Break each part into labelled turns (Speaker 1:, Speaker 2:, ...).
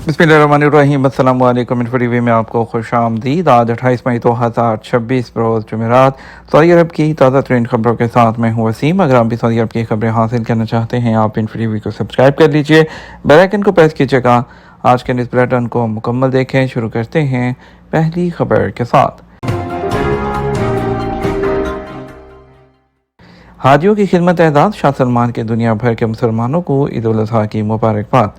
Speaker 1: बिस्मिल्लाहिर्रहमानिर्रहीम। अस्सलाम वालेकुम। टीवी में आपको खुश आमदीद। आज 28 मई 2026 रोज़ जुमेरात सऊदी अरब की ताज़ा तरीन खबरों के साथ मैं हूँ वसीम। अगर आप भी सऊदी अरब की खबरें हासिल करना चाहते हैं आप टीवी को सब्सक्राइब कर लीजिए, बेल आइकन को प्रेस कीजिएगा। आज के न्यूज़ बुलेटिन को मुकम्मल देखें। शुरू करते हैं पहली खबर के साथ। हाजियों की खिदमत एजाज़, शाह सलमान के दुनिया भर के मुसलमानों को ईद उल अज़हा की मुबारकबाद।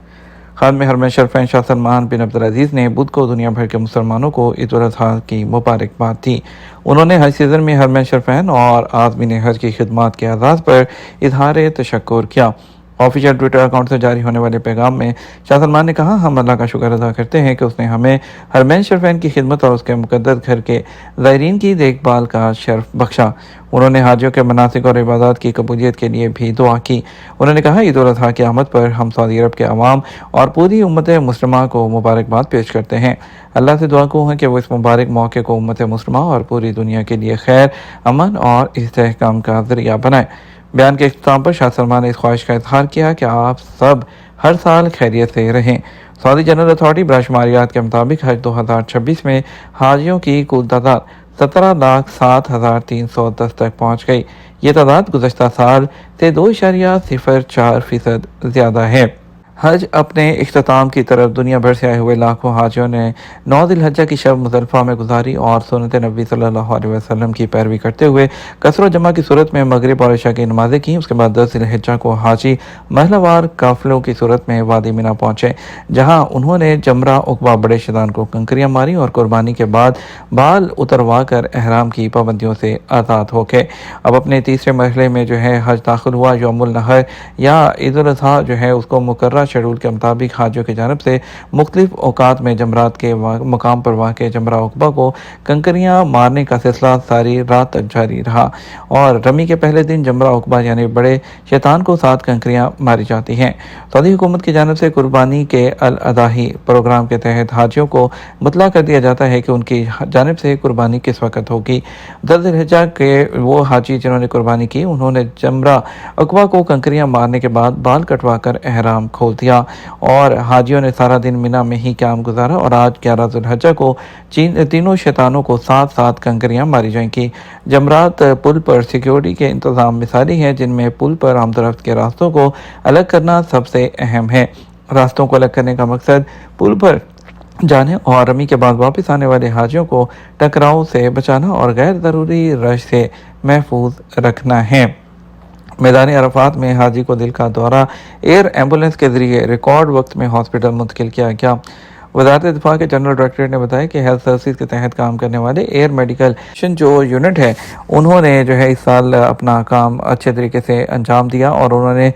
Speaker 1: खादिम हरम शरीफैन शाह सलमान बिन अब्दुल अजीज़ ने बुध को दुनिया भर के मुसलमानों को ईद उल अज़हा की मुबारकबाद दी। उन्होंने हज सीज़न में हरम शरीफैन और आज़मीन हज की खिदमत के एजाज़ पर इज़हार तशक्कुर किया। ऑफिशियल ट्विटर अकाउंट से जारी होने वाले पैगाम में शाह सलमान ने कहा, हम अल्लाह का शुक्र अदा करते हैं कि उसने हमें हरमैन शरीफैन की खिदमत और उसके मुक़द्दस घर के ज़ायरीन की देखभाल का शर्फ बख्शा। उन्होंने हाजियों के मनासिक और इबादत की कबूलियत के लिए भी दुआ की। उन्होंने कहा, ईद उल अज़हा की आमद पर हम सऊदी अरब के अवाम और पूरी उम्मत मुस्लिमा को मुबारकबाद पेश करते हैं। अल्लाह से दुआ को है कि वो इस मुबारक मौके को उम्मत मुस्लिमा और पूरी दुनिया के लिए खैर, अमन और इस्तेहकाम का ज़रिया बनाए। बयान के इख्तिताम पर शाह सलमान ने इस ख्वाहिश का इज़हार किया कि आप सब हर साल खैरियत से रहें। सऊदी जनरल अथॉरिटी बराशमारियात के मुताबिक हज 2026 में हाजियों की कुल तादाद 17,07,310 तक पहुँच गई। ये तादाद गुज़श्ता साल से 2.04% ज़्यादा है। हज अपने इख्तिताम की तरफ दुनिया भर से आए हुए लाखों हाजियों ने 9 ज़िलहज्जा की शब मुज़दलिफ़ा में गुजारी और सुन्नत नबी सल्लल्लाहु अलैहि वसल्लम की पैरवी करते हुए कसर जमा की सूरत में मगरिब और इशा की नमाज़ें की। उसके बाद 10 ज़िलहज्जा को हाजी महलावार काफ़िलों की सूरत में वादी मिना पहुँचे, जहाँ उन्होंने जमरा उक़बा बड़े शैतान को कंकरियाँ मारी और कुर्बानी के बाद बाल उतरवा कर एहराम की पाबंदियों से आज़ाद हो गए। अब अपने तीसरे मरहले में जो है हज दाखिल हुआ। यौमुल नहर या ईद उल अज़हा जो है उसको मुकर्रर शेड्यूल के मुताबिक हाजियों की जानब से मुख्तलिफ औकात में जमरात के मकाम पर वाक़ जमरा उक़बा को कंकरियाँ मारने का सिलसिला सारी रात तक जारी रहा और रमी के पहले दिन जमरा उक़बा यानी बड़े शैतान को 7 कंकरियाँ मारी जाती हैं। सऊदी हुकूमत की जानब से कुर्बानी के अल अदाही प्रोग्राम के तहत हाजियों को मुतला कर दिया जाता है कि उनकी जानब से कुर्बानी किस वक्त होगी। 10 ज़िलहज्जा के वो हाजी जिन्होंने कुर्बानी की उन्होंने जमरा उक़बा को कंकरियाँ मारने के बाद बाल कटवा कर एहराम खोल दिया और हाजियों ने सारा दिन मिना में ही क्याम गुजारा और आज 11 ज़ुल्हज्जा को तीनों शैतानों को 7-7 कंकरियाँ मारी जाएंगी। जमरात पुल पर सिक्योरिटी के इंतज़ाम मिसाली हैं, जिनमें पुल पर आमदरफ्त के रास्तों को अलग करना सबसे अहम है। रास्तों को अलग करने का मकसद पुल पर जाने और रमी के बाद वापस आने वाले हाजियों को टकराव से बचाना और गैर ज़रूरी रश से महफूज रखना है। मैदान अरफात में हाजी को दिल का दौरा एयर एम्बुलेंस के ज़रिए रिकॉर्ड वक्त में हॉस्पिटल मुंतकिल किया गया। वज़ारत दिफा के जनरल डायरेक्टरेट ने बताया कि हेल्थ सर्विस के तहत काम करने वाले एयर मेडिकल जो यूनिट है उन्होंने जो है इस साल अपना काम अच्छे तरीके से अंजाम दिया और उन्होंने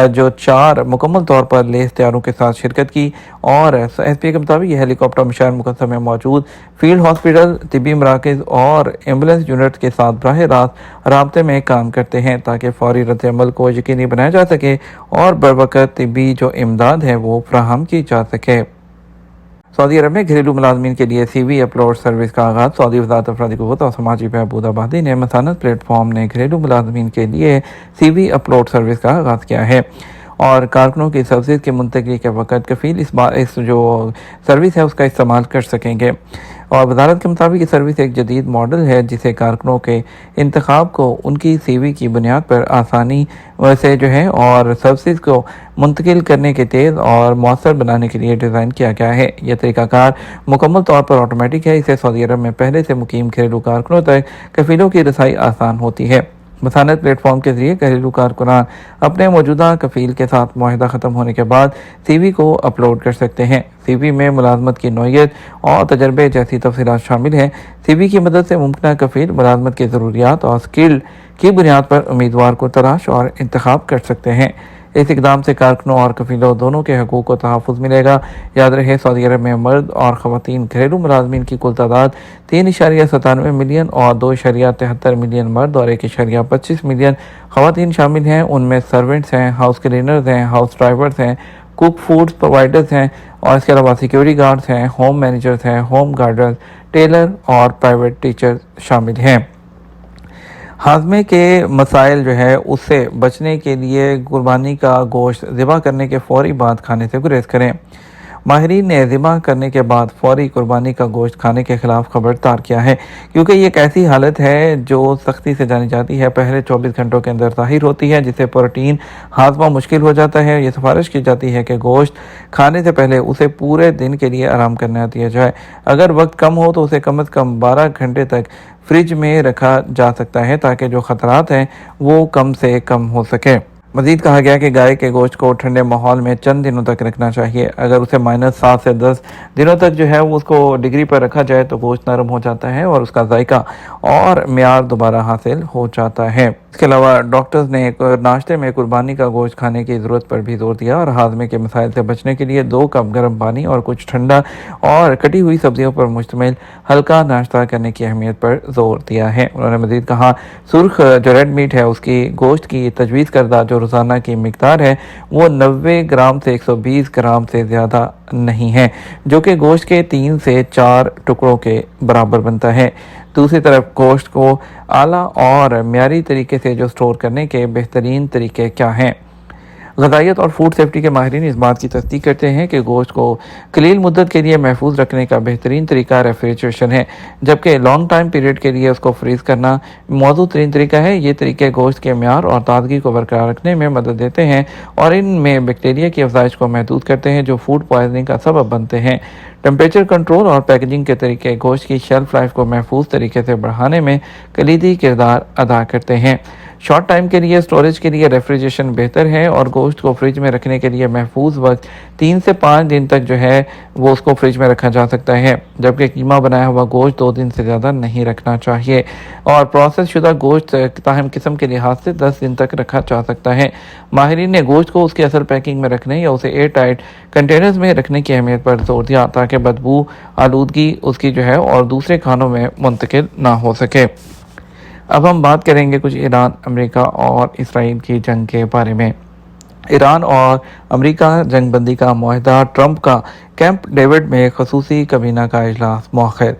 Speaker 1: जो 4 मुकम्मल तौर पर लेस तैयारों के साथ शिरकत की और SPA के मुताबिक ये हेलीकॉप्टर मशार मुकद्दम में मौजूद फील्ड हॉस्पिटल, तिब्बी मराकज़ और एम्बुलेंस यूनिट के साथ बराह रास्त राब्ते में काम करते हैं ताकि फौरी रद्द-ए-अमल को यकीनी बनाया जा सके और बरवक़्त तिब्बी जो इमदाद है वो फराहम की जा सके। सऊदी अरब में घरेलू मुलाजमीन के लिए CV अपलोड सर्विस का आगाज़। सऊदी वज़ारत अफरादी क़ुव्वत और समाजी बहबूद आबादी ने मसानत प्लेटफॉर्म ने घरेलू मुलाजमीन के लिए CV अपलोड सर्विस का आगाज़ किया है और कारकुनों की सर्विस की मुंतकली के वक़्त कफ़ील इस जो सर्विस है उसका इस्तेमाल कर सकेंगे और वज़ारत के मुताबिक ये सर्विस एक जदीद मॉडल है जिसे कारकुनों के इंतखाब को उनकी CV की बुनियाद पर आसानी से जो है और सर्विस को मुंतकिल करने के तेज़ और मौसर बनाने के लिए डिज़ाइन किया गया है। यह तरीक़ाकार मुकम्मल तौर पर ऑटोमेटिक है। इससे सऊदी अरब में पहले से मुकीम घरेलू कारकुनों तक कफ़ीलों की रसाई आसान होती है। मसानत प्लेटफॉर्म के ज़रिए घरेलू कारकुनान अपने मौजूदा कफ़ील के साथ मुआहदा ख़त्म होने के बाद CV को अपलोड कर सकते हैं। CV में मुलाजमत की नौइयत और तजर्बे जैसी तफसीलात शामिल हैं। CV की मदद से मुमकिन कफ़ील मुलाजमत की ज़रूरियात और स्किल की बुनियाद पर उम्मीदवार को तलाश और इंतखाब कर सकते हैं। इस इक़दाम से कारकुनों और कफ़ीलों दोनों के हकूक़ को तहफ़्फ़ुज़ मिलेगा। याद रहे, सऊदी अरब में मर्द और ख़वातीन घरेलू मुलाजमीन की कुल तादाद 3.97 मिलियन और 2.73 मिलियन मर्द और 1.25 मिलियन ख़वातीन शामिल हैं। उनमें सर्वेंट्स हैं, हाउस क्लीनर्स हैं, हाउस ड्राइवर्स हैं, कुक फूड्स प्रोवाइडर्स हैं और इसके अलावा सिक्योरिटी गार्ड्स हैं, होम मैनेजर्स हैं, होम गार्डर्स, टेलर और प्राइवेट टीचर शामिल हैं। हाजमे के मसाइल जो है उससे बचने के लिए कुर्बानी का गोश्त ज़िबा करने के फ़ौरी बाद खाने से गुरेज करें। ماہرین نے ذبح کرنے کے بعد فوری قربانی کا گوشت کھانے کے خلاف خبردار کیا ہے، کیونکہ یہ ایک ایسی حالت ہے جو سختی سے جانی جاتی ہے، پہلے 24 گھنٹوں کے اندر ظاہر ہوتی ہے، جس سے پروٹین ہاضمہ مشکل ہو جاتا ہے۔ یہ سفارش کی جاتی ہے کہ گوشت کھانے سے پہلے اسے پورے دن کے لیے آرام کرنے دیا جائے۔ اگر وقت کم ہو تو اسے کم از کم 12 گھنٹے تک فریج میں رکھا جا سکتا ہے تاکہ جو خطرات ہیں وہ کم سے کم ہو سکے۔ مزید کہا گیا کہ گائے کے گوشت کو ٹھنڈے ماحول میں چند دنوں تک رکھنا چاہیے۔ اگر اسے -7 سے 10 دنوں تک جو ہے اس کو ڈگری پر رکھا جائے تو گوشت نرم ہو جاتا ہے اور اس کا ذائقہ اور معیار دوبارہ حاصل ہو جاتا ہے۔ اس کے علاوہ ڈاکٹرز نے ناشتے میں قربانی کا گوشت کھانے کی ضرورت پر بھی زور دیا اور ہاضمے کے مسائل سے بچنے کے لیے 2 کپ گرم پانی اور کچھ ٹھنڈا اور کٹی ہوئی سبزیوں پر مشتمل ہلکا ناشتہ کرنے کی اہمیت پر زور دیا ہے۔ انہوں نے مزید کہا سرخ جو ریڈ میٹ ہے اس کی گوشت کی تجویز کردہ جو روزانہ کی مقدار ہے وہ 90 گرام سے 120 گرام سے زیادہ نہیں ہے، جو کہ گوشت کے 3 سے 4 ٹکڑوں کے برابر بنتا ہے۔ دوسری طرف گوشت کو اعلیٰ اور معیاری طریقے سے جو سٹور کرنے کے بہترین طریقے کیا ہیں؟ غذائیت اور فوڈ سیفٹی کے ماہرین اس بات کی تصدیق کرتے ہیں کہ گوشت کو قلیل مدت کے لیے محفوظ رکھنے کا بہترین طریقہ ریفریجریشن ہے، جبکہ لانگ ٹائم پیریڈ کے لیے اس کو فریز کرنا موزوں ترین طریقہ ہے۔ یہ طریقے گوشت کے معیار اور تازگی کو برقرار رکھنے میں مدد دیتے ہیں اور ان میں بیکٹیریا کی افزائش کو محدود کرتے ہیں جو فوڈ پوائزننگ کا سبب بنتے ہیں۔ ٹمپریچر کنٹرول اور پیکیجنگ کے طریقے گوشت کی شیلف لائف کو محفوظ طریقے سے بڑھانے میں کلیدی کردار ادا کرتے ہیں۔ شارٹ ٹائم کے لیے سٹوریج کے لیے ریفریجریشن بہتر ہے اور گوشت کو فریج میں رکھنے کے لیے محفوظ وقت 3 سے 5 دن تک جو ہے وہ اس کو فریج میں رکھا جا سکتا ہے، جبکہ قیمہ بنایا ہوا گوشت 2 دن سے زیادہ نہیں رکھنا چاہیے اور پروسیس شدہ گوشت تاہم قسم کے لحاظ سے 10 دن تک رکھا جا سکتا ہے۔ ماہرین نے گوشت کو اس کی اصل پیکنگ میں رکھنے یا اسے ایئر ٹائٹ کنٹینرز میں رکھنے کی اہمیت پر زور دیا تاکہ بدبو آلودگی اس کی جو ہے اور دوسرے کھانوں میں منتقل نہ ہو سکے۔ اب ہم بات کریں گے کچھ ایران، امریکہ اور اسرائیل کی جنگ کے بارے میں۔ ایران اور امریکہ جنگ بندی کا معاہدہ، ٹرمپ کا کیمپ ڈیوڈ میں خصوصی کابینہ کا اجلاس مؤخر۔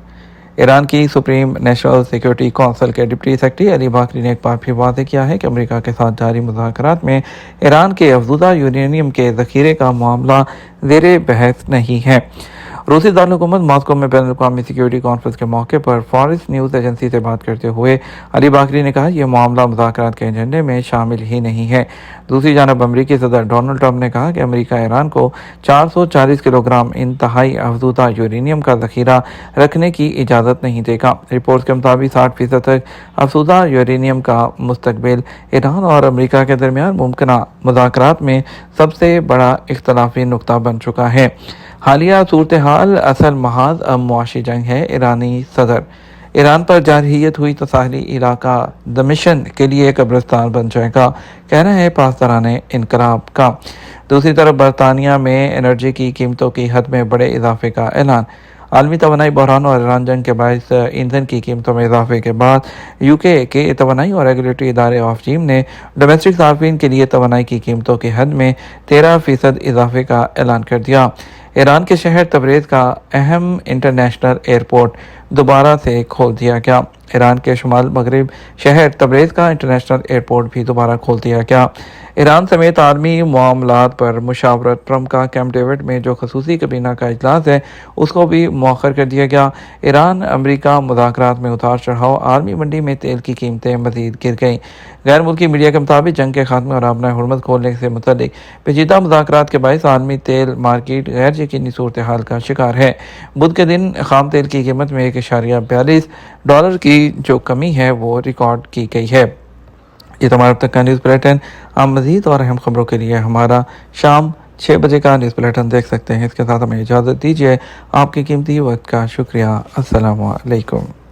Speaker 1: ایران کی سپریم نیشنل سیکیورٹی کونسل کے ڈپٹی سیکرٹری علی باکری نے ایک بار پھر واضح کیا ہے کہ امریکہ کے ساتھ جاری مذاکرات میں ایران کے افزودہ یورینیم کے ذخیرے کا معاملہ زیر بحث نہیں ہے۔ روسی دارالحکومت ماسکو میں بین الاقوامی سیکیورٹی کانفرنس کے موقع پر فارس نیوز ایجنسی سے بات کرتے ہوئے علی باکری نے کہا یہ معاملہ مذاکرات کے ایجنڈے میں شامل ہی نہیں ہے۔ دوسری جانب امریکی صدر ڈونلڈ ٹرمپ نے کہا کہ امریکہ ایران کو 440 کلو گرام انتہائی افزودہ یورینیم کا ذخیرہ رکھنے کی اجازت نہیں دے گا۔ رپورٹ کے مطابق 60% تک افزودہ یورینیم کا مستقبل ایران اور امریکہ کے درمیان ممکنہ مذاکرات میں سب سے بڑا اختلافی نقطہ بن چکا ہے۔ حالیہ صورتحال اصل محاذ اب معاشی جنگ ہے۔ ایرانی صدر ایران پر جارحیت ہوئی تو ساحلی علاقہ دمشق کے لیے قبرستان بن جائے گا، کہنا ہے پاسداران انقلاب کا۔ دوسری طرف برطانیہ میں انرجی کی قیمتوں کی حد میں بڑے اضافے کا اعلان۔ عالمی توانائی بحران اور ایران جنگ کے باعث ایندھن کی قیمتوں میں اضافے کے بعد UK کے توانائی اور ریگولیٹری ادارے آفجیم نے ڈومیسٹک صارفین کے لیے توانائی کی قیمتوں کی حد میں 13% اضافے کا اعلان کر دیا۔ ایران کے شہر تبریز کا اہم انٹرنیشنل ایئرپورٹ دوبارہ سے کھول دیا گیا۔ ایران کے شمال مغرب شہر تبریز کا انٹرنیشنل ایئرپورٹ بھی دوبارہ کھول دیا گیا۔ ایران سمیت عالمی معاملات پر مشاورت، ٹرمپ کا کیمپ ڈیوڈ میں جو خصوصی کابینہ کا اجلاس ہے اس کو بھی مؤخر کر دیا گیا۔ ایران امریکہ مذاکرات میں اتار چڑھاؤ، عالمی منڈی میں تیل کی قیمتیں مزید گر گئیں۔ غیر ملکی میڈیا کے مطابق جنگ کے خاتمے اور آبنائے حرمت کھولنے سے متعلق پیچیدہ مذاکرات کے باعث عالمی تیل مارکیٹ غیر یقینی صورتحال کا شکار ہے۔ بدھ کے دن خام تیل کی قیمت میں $1.42 کی جو کمی ہے وہ ریکارڈ کی گئی ہے۔ یہ تمہارا اب تک کا نیوز بلیٹن۔ آپ مزید اور اہم خبروں کے لیے ہمارا شام 6 بجے کا نیوز بلیٹن دیکھ سکتے ہیں۔ اس کے ساتھ ہمیں اجازت دیجیے۔ آپ کی قیمتی وقت کا شکریہ۔ السلام علیکم۔